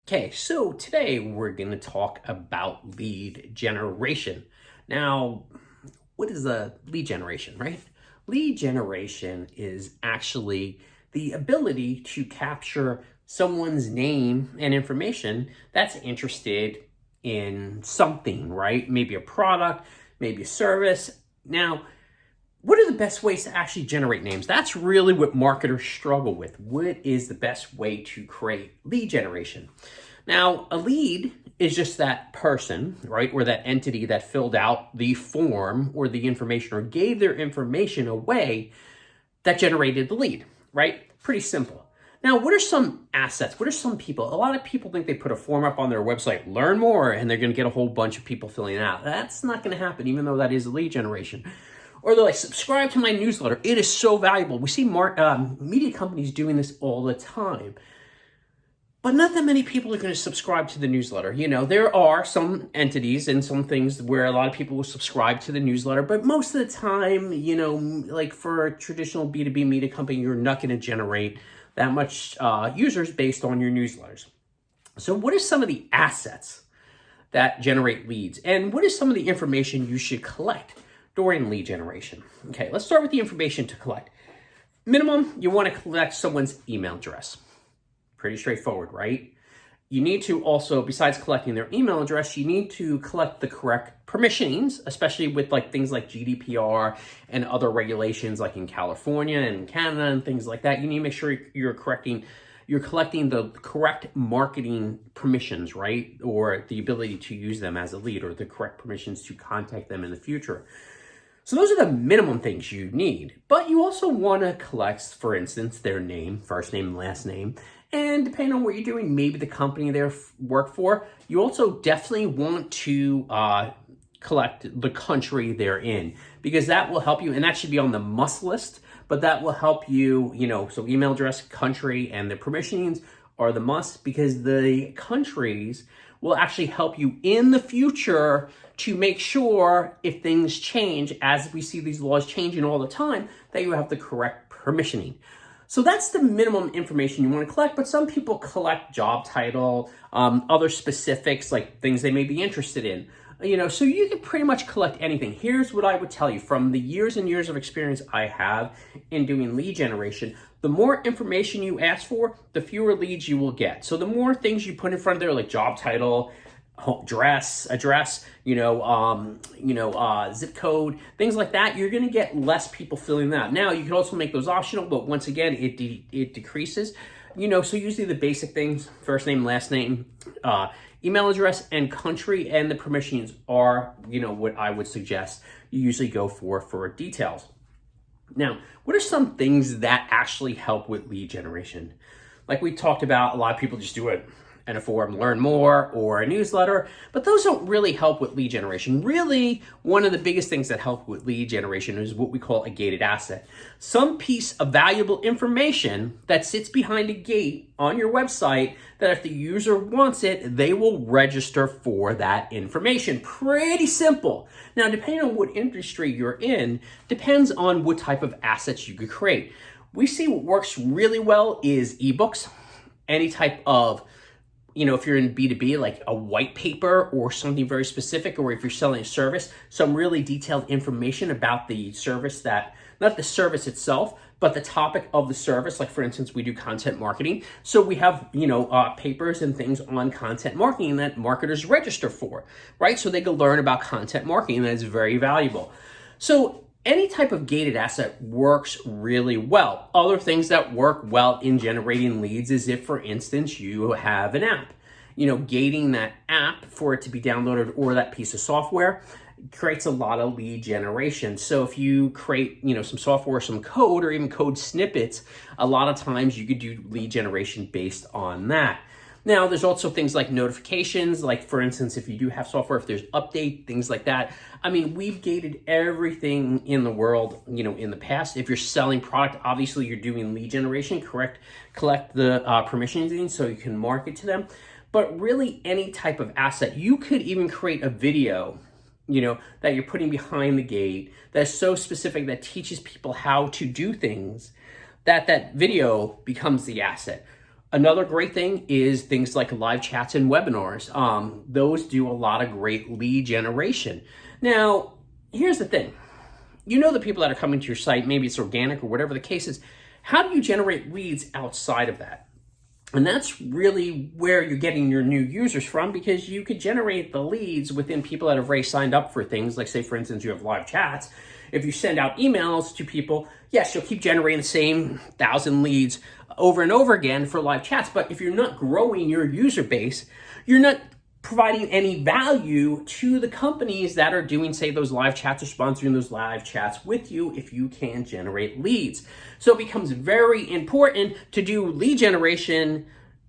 Okay, so today we're going to talk about lead generation. Now, what is a lead generation, right? Lead generation is actually the ability to capture someone's name and information that's interested in something, right? Maybe a product, maybe a service. Now, what are the best ways to actually generate names? That's really what marketers struggle with. What is the best way to create lead generation? Now, a lead is just that person, right, or that entity that filled out the form or the information or gave their information away that generated the lead, right? Pretty simple. Now, what are some assets? What are some people? A lot of people think they put a form up on their website, learn more, and they're going to get a whole bunch of people filling it out. That's not going to happen, even though that is a lead generation. Or they're like, subscribe to my newsletter. It is so valuable. We see media companies doing this all the time. But not that many people are going to subscribe to the newsletter. You know, there are some entities and some things where a lot of people will subscribe to the newsletter, but most of the time, you know, like for a traditional B2B media company, you're not going to generate that much users based on your newsletters. So what are some of the assets that generate leads? And what is some of the information you should collect during lead generation? Okay, let's start with the information to collect. Minimum, you want to collect someone's email address. Pretty straightforward, right? You need to also, besides collecting their email address, you need to collect the correct permissionings, especially with like things like GDPR and other regulations like in California and Canada and things like that. You need to make sure you're collecting the correct marketing permissions, right? Or the ability to use them as a lead, or the correct permissions to contact them in the future. So those are the minimum things you need. But you also want to collect, for instance, their name, first name, last name. And depending on what you're doing, maybe the company they work for, you also definitely want to collect the country they're in, because that will help you, and that should be on the must list, but that will help you, so email address, country, and the permissionings are the must, because the countries will actually help you in the future to make sure if things change, as we see these laws changing all the time, that you have the correct permissioning. So that's the minimum information you want to collect, but some people collect job title, other specifics like things they may be interested in. So you can pretty much collect anything. Here's what I would tell you from the years and years of experience I have in doing lead generation. The more information you ask for, the fewer leads you will get. So the more things you put in front of there, like job title, address, zip code, things like that, you're going to get less people filling that out. Now, you can also make those optional, but once again, it decreases. So usually the basic things, first name, last name, email address, and country, and the permissions are, what I would suggest you usually go for details. Now, what are some things that actually help with lead generation? Like we talked about, a lot of people just do it in a form, learn more, or a newsletter, but those don't really help with lead generation. Really, one of the biggest things that help with lead generation is what we call a gated asset. Some piece of valuable information that sits behind a gate on your website that if the user wants it, they will register for that information. Pretty simple. Now, depending on what industry you're in, depends on what type of assets you could create. We see what works really well is ebooks, any type of if you're in B2B, like a white paper or something very specific, or if you're selling a service, some really detailed information about the service not the service itself, but the topic of the service. Like for instance, we do content marketing. So we have, papers and things on content marketing that marketers register for, right? So they can learn about content marketing. That is very valuable. So any type of gated asset works really well. Other things that work well in generating leads is if, for instance, you have an app. Gating that app for it to be downloaded, or that piece of software, creates a lot of lead generation. So if you create, some software, some code, or even code snippets, a lot of times you could do lead generation based on that. Now, there's also things like notifications, like for instance, if you do have software, if there's update, things like that. I mean, we've gated everything in the world, in the past. If you're selling product, obviously you're doing lead generation, collect the permissions so you can market to them. But really any type of asset, you could even create a video, that you're putting behind the gate that's so specific that teaches people how to do things, that video becomes the asset. Another great thing is things like live chats and webinars. Those do a lot of great lead generation. Now, here's the thing. You know the people that are coming to your site, maybe it's organic or whatever the case is. How do you generate leads outside of that? And that's really where you're getting your new users from, because you could generate the leads within people that have already signed up for things. Like, say, for instance, you have live chats. If you send out emails to people, yes, you'll keep generating the same 1,000 leads over and over again for live chats. But if you're not growing your user base, you're not providing any value to the companies that are doing, say, those live chats or sponsoring those live chats with you if you can generate leads. So it becomes very important to do lead generation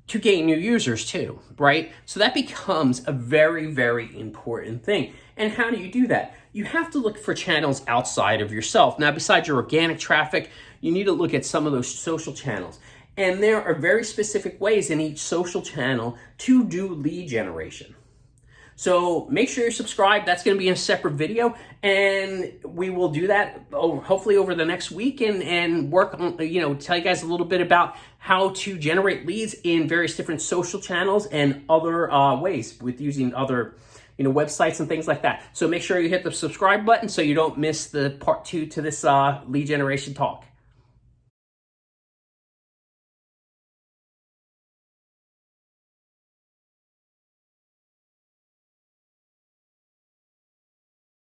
to gain new users too, right? So that becomes a very, very important thing. And how do you do that? You have to look for channels outside of yourself. Now, besides your organic traffic, you need to look at some of those social channels. And there are very specific ways in each social channel to do lead generation. So make sure you're subscribed. That's going to be a separate video, and we will do that hopefully over the next week and work on, tell you guys a little bit about how to generate leads in various different social channels and other ways with using other websites and things like that. So make sure you hit the subscribe button so you don't miss the part 2 to this lead generation talk.